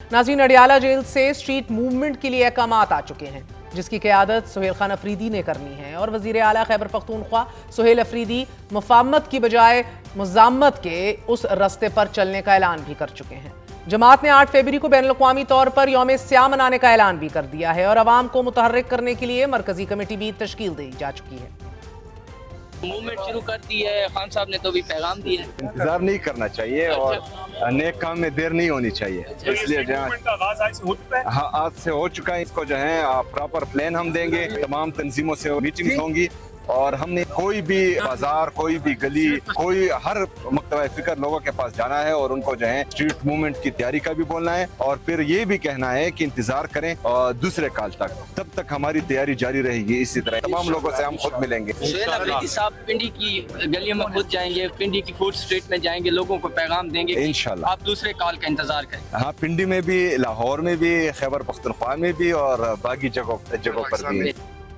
नाज़रीन, अडियाला जेल से street movement के लिए अहकामात आ चुके हैं, जिसकी क़यादत सुहेल खान अफरीदी ने करनी है। और वज़ीर आला खैबर पख्तूनख्वा सुहेल अफरीदी मुफाहमत की बजाय मुज़ाम्मत के उस रस्ते पर चलने का ऐलान भी कर चुके हैं। जमात ने 8 फरवरी को बैनुल-अक़वामी तौर पर यौम स्याह मनाने का ऐलान भी कर दिया है और अवाम को मुतहर्रिक करने के लिए मरकजी कमेटी भी तश्कील दी जा चुकी है। मूवमेंट शुरू कर दी है, खान साहब ने तो भी पैगाम दिया है। इंतजार नहीं करना चाहिए और नेक काम में देर नहीं होनी चाहिए, इसलिए हाँ आज से हो चुका है। इसको जो है प्रॉपर प्लान हम देंगे, तमाम तंजीमों से मीटिंग्स होंगी और हमने कोई भी बाजार, कोई भी गली, कोई हर मकतबा फिक्र लोगों के पास जाना है और उनको जो है स्ट्रीट मूवमेंट की तैयारी का भी बोलना है और फिर ये भी कहना है कि इंतजार करें और दूसरे काल तक, तब तक हमारी तैयारी जारी रहेगी। इसी तरह तमाम लोगों से हम खुद मिलेंगे। सुहेल अफरीदी साहब पिंडी की गलियों में खुद जाएंगे, पिंडी की फूड स्ट्रीट में जाएंगे, लोगों को पैगाम देंगे इंशाल्लाह। आप दूसरे कॉल का इंतजार करें। हाँ, पिंडी में भी, लाहौर में भी, खैबर पख्तूनख्वा में भी और बाकी जगहों पर भी।